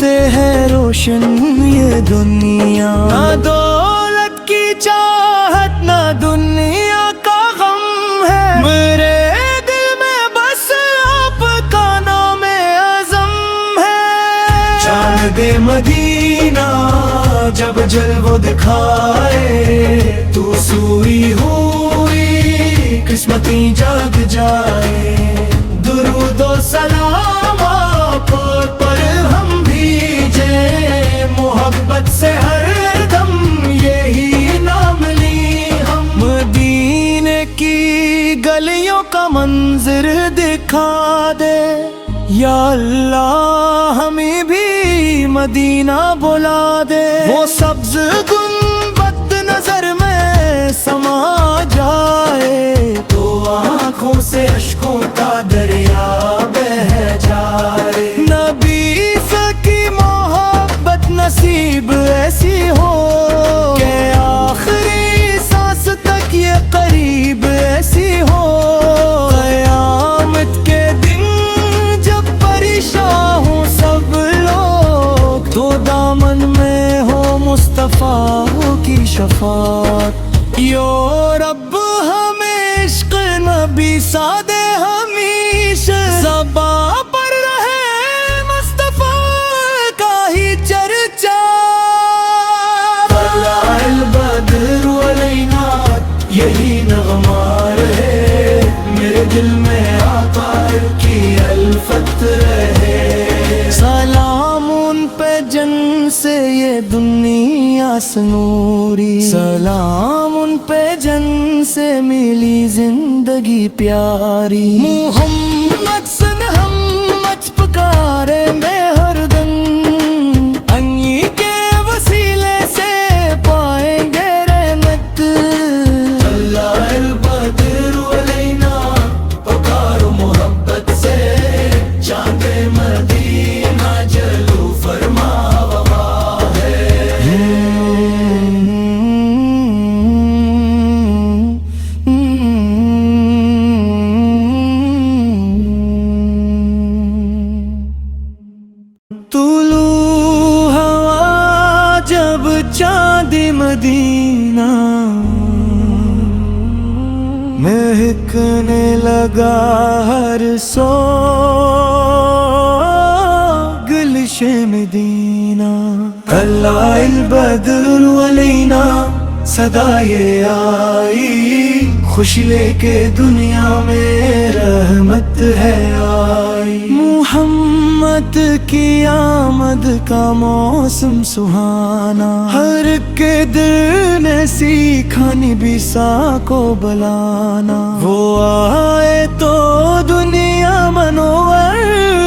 سے ہے روشن یہ دنیا، نہ دولت کی چاہت نہ دنیا کا غم ہے، میرے دل میں بس آپ کا نام اعظم ہے۔ چاند مدینہ جب جلوہ دکھائے، تو سوئی ہوئی قسمتیں جاگ جائے، درود و سلام آپ پر ہم بھیجے، محبت سے ہر دم یہی نام لی ہم۔ مدینے کی گلیوں کا منظر دکھا دے یا اللہ، ہمیں بھی مدینہ بلا دے، وہ سبز گنبد نظر میں سما جائے، تو آنکھوں سے اشکوں کا دریا بہہ جائے، نبی سے کی محبت نصیب ایسی ہو کہ آخری سانس تک یہ قریب ایسی ہو، قیامت کے دن جب پریشان ہوں سب لوگ، تو دامن میں ہو مصطفیٰ کی شفاعت، یا رب ہمیں عشق نبی سادے ہمیشہ، زباں پر رہے مصطفیٰ کا ہی چرچا، طلع البدر علینا یہی نغمہ رہے، میرے دل میں آقا کی الفت رہے، سلام ان پہ جن سے یہ دنیا سنوری، سلام ان پہ جن سے ملی زندگی پیاری، محمد سن ہم مچ پکارے میں ہر دم، انہی کے وسیلے سے پائیں گے رحمت، طلع البدر علینا پکارو محبت سے، چاند مدینہ جلو فرما چاند مدینہ مہکنے لگا ہر سو گلشن مدینہ، طلع البدر علینا صدا یہ آئی، خوشی لے کے دنیا میں رحمت ہے آئی، محمد کی آمد کا موسم سہانا، ہر کے دل نے سیکھا نبی سا کو بلانا، وہ آئے تو دنیا منور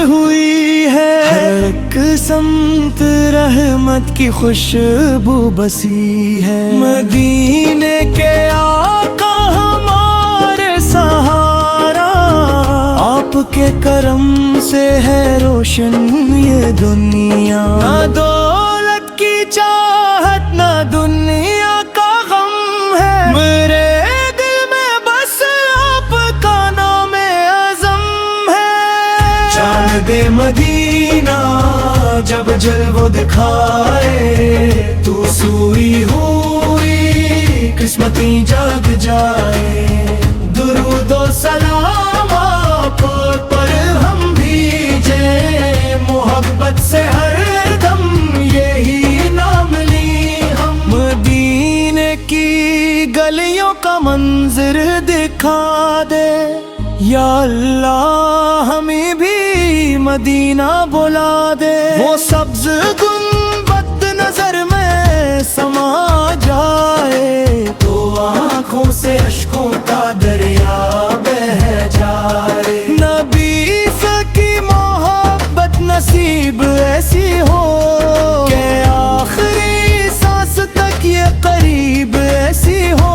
ہوئی ہے، ہر ایک سمت رحمت کی خوشبو بسی ہے، مدینے کے آقا ہمارے سہارا، آپ کے کرم سے ہے روشن یہ دنیا، نہ دولت کی چاہت نہ دنیا کا غم ہے، میرے دل میں بس آپ کا نام اعظم ہے۔ چاند مدینہ جب جلوہ دکھائے، تو سوئی ہوئی قسمتیں جاگ جائے، درود و سلام آپ پر ہم بھیجے، محبت سے ہر دم یہی نام لی ہم، مدینے کی گلیوں کا منظر دکھا دے یا اللہ، ہمیں بھی مدینہ بلا دے، وہ سبز گنبد نظر میں سما جائے، تو آنکھوں سے اشکوں کا دریا بہہ جائے، نبی سے کی محبت نصیب ایسی ہو کہ آخری سانس تک یہ قریب ایسی ہو،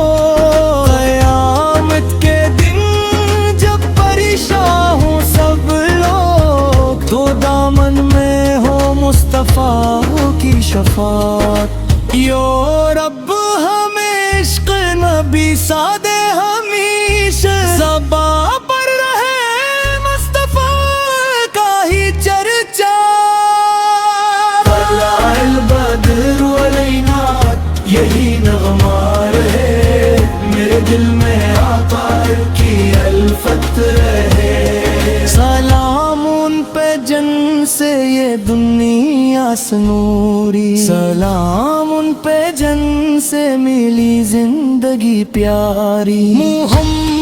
قیامت کے دن جب پریشان ہوں سب لوگ، تو دامن میں ہو مصطفیٰ کی شفاعت، یا رب ہمیں عشق نبی سادے ہمیشہ، زباں پر رہے مصطفیٰ کا ہی چرچا، میں آقا کی الفت رہے، سلام ان پہ جن سے یہ دنیا سنوری، سلام ان پہ جن سے ملی زندگی پیاری، محمد